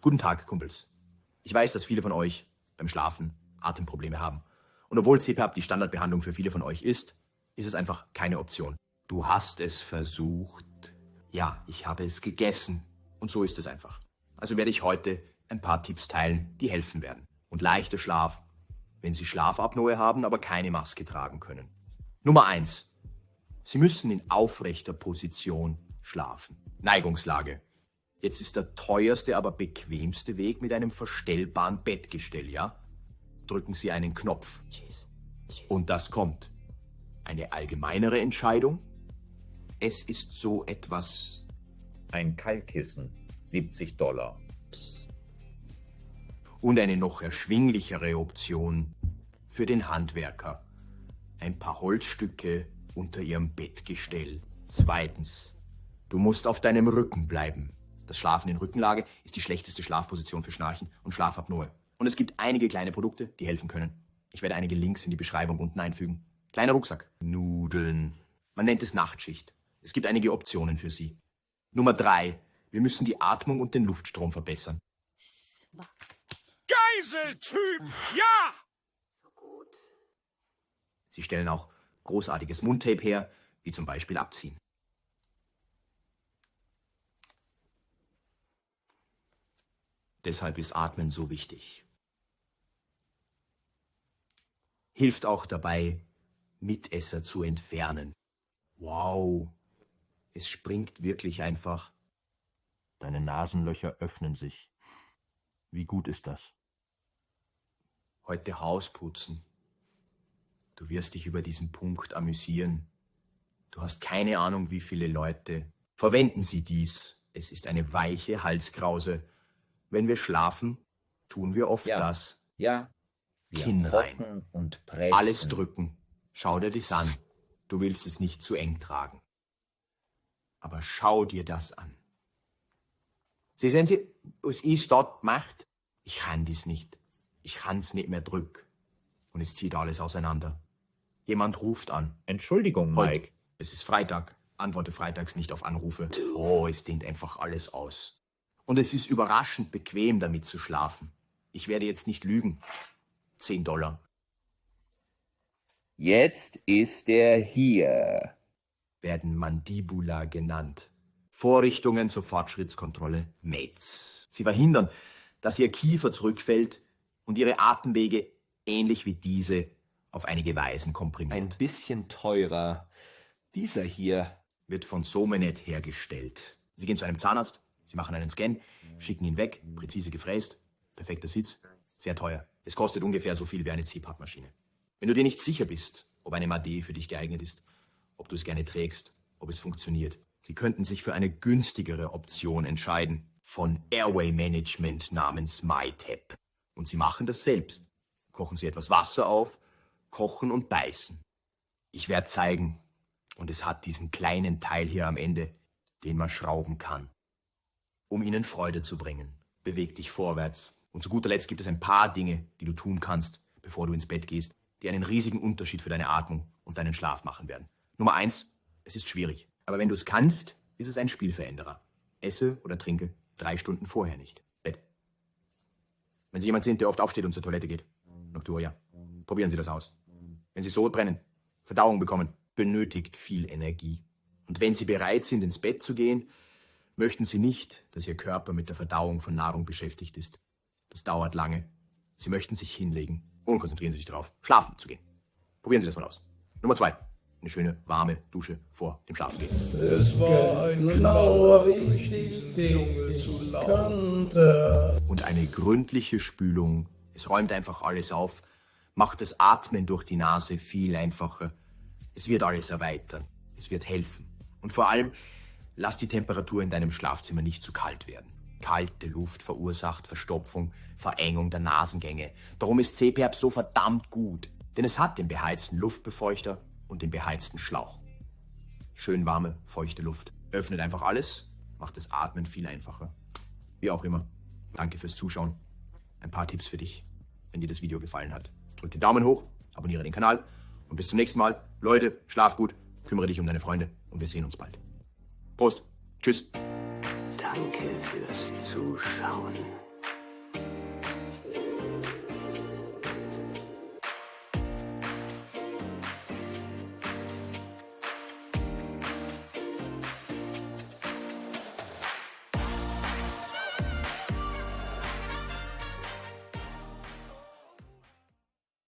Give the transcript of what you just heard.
Guten Tag, Kumpels. Ich weiß, dass viele von euch beim Schlafen Atemprobleme haben. Und obwohl CPAP die Standardbehandlung für viele von euch ist es einfach keine Option. Du hast es versucht. Ja, ich habe es gegessen. Und so ist es einfach. Also werde ich heute ein paar Tipps teilen, die helfen werden. Und leichter Schlaf, wenn Sie Schlafapnoe haben, aber keine Maske tragen können. Nummer 1. Sie müssen in aufrechter Position schlafen. Neigungslage. Jetzt ist der teuerste, aber bequemste Weg mit einem verstellbaren Bettgestell, ja? Drücken Sie einen Knopf. Und das kommt. Eine allgemeinere Entscheidung? Es ist so etwas... Ein Kaltkissen, $70. Und eine noch erschwinglichere Option für den Handwerker. Ein paar Holzstücke unter Ihrem Bettgestell. 2. Du musst auf deinem Rücken bleiben. Das Schlafen in Rückenlage ist die schlechteste Schlafposition für Schnarchen und Schlafapnoe. Und es gibt einige kleine Produkte, die helfen können. Ich werde einige Links in die Beschreibung unten einfügen. Kleiner Rucksack. Nudeln. Man nennt es Nachtschicht. Es gibt einige Optionen für Sie. Nummer 3. Wir müssen die Atmung und den Luftstrom verbessern. Geiseltyp! Ja! Sie stellen auch großartiges Mundtape her, wie zum Beispiel Abziehen. Deshalb ist Atmen so wichtig. Hilft auch dabei, Mitesser zu entfernen. Wow, es springt wirklich einfach. Deine Nasenlöcher öffnen sich. Wie gut ist das? Heute Haus putzen. Du wirst dich über diesen Punkt amüsieren. Du hast keine Ahnung, wie viele Leute. Verwenden Sie dies. Es ist eine weiche Halskrause. Wenn wir schlafen, tun wir oft das. Ja. Kinn rein. Hocken und pressen. Alles drücken. Schau dir das an. Du willst es nicht zu eng tragen. Aber schau dir das an. Sie sehen Sie, was ich dort macht? Ich kann dies nicht. Ich kann's nicht mehr drücken. Und es zieht alles auseinander. Jemand ruft an. Entschuldigung, Mike. Es ist Freitag. Antworte freitags nicht auf Anrufe. Oh, es dehnt einfach alles aus. Und es ist überraschend bequem, damit zu schlafen. Ich werde jetzt nicht lügen. $10. Jetzt ist er hier. Werden Mandibula genannt. Vorrichtungen zur Fortschrittskontrolle MATES. Sie verhindern, dass Ihr Kiefer zurückfällt und Ihre Atemwege, ähnlich wie diese, auf einige Weisen komprimiert. Ein bisschen teurer. Dieser hier wird von Somenet hergestellt. Sie gehen zu einem Zahnarzt, Sie machen einen Scan, schicken ihn weg, präzise gefräst, perfekter Sitz, sehr teuer. Es kostet ungefähr so viel wie eine CPAP-Maschine. Wenn du dir nicht sicher bist, ob eine MAD für dich geeignet ist, ob du es gerne trägst, ob es funktioniert, Sie könnten sich für eine günstigere Option entscheiden, von Airway Management namens MyTap. Und Sie machen das selbst. Kochen Sie etwas Wasser auf, kochen und beißen. Ich werde zeigen, und es hat diesen kleinen Teil hier am Ende, den man schrauben kann. Um Ihnen Freude zu bringen. Beweg dich vorwärts. Und zu guter Letzt gibt es ein paar Dinge, die du tun kannst, bevor du ins Bett gehst, die einen riesigen Unterschied für deine Atmung und deinen Schlaf machen werden. Nummer 1, es ist schwierig. Aber wenn du es kannst, ist es ein Spielveränderer. Esse oder trinke 3 Stunden vorher nicht. Bett. Wenn Sie jemand sind, der oft aufsteht und zur Toilette geht. Nocturia. Probieren Sie das aus. Wenn Sie Sodbrennen, Verdauung bekommen, benötigt viel Energie. Und wenn Sie bereit sind, ins Bett zu gehen, möchten Sie nicht, dass Ihr Körper mit der Verdauung von Nahrung beschäftigt ist. Das dauert lange. Sie möchten sich hinlegen und konzentrieren Sie sich darauf, schlafen zu gehen. Probieren Sie das mal aus. Nummer 2. Eine schöne, warme Dusche vor dem Schlafengehen. Es war ein Knauer, wie ich den kannte. Und eine gründliche Spülung. Es räumt einfach alles auf, macht das Atmen durch die Nase viel einfacher. Es wird alles erweitern. Es wird helfen. Und vor allem, lass die Temperatur in deinem Schlafzimmer nicht zu kalt werden. Kalte Luft verursacht Verstopfung, Verengung der Nasengänge. Darum ist CPAP so verdammt gut. Denn es hat den beheizten Luftbefeuchter und den beheizten Schlauch. Schön warme, feuchte Luft. Öffnet einfach alles, macht das Atmen viel einfacher. Wie auch immer. Danke fürs Zuschauen. Ein paar Tipps für dich, wenn dir das Video gefallen hat. Drück den Daumen hoch, abonniere den Kanal und bis zum nächsten Mal. Leute, schlaf gut, kümmere dich um deine Freunde und wir sehen uns bald. Prost. Tschüss. Danke fürs Zuschauen.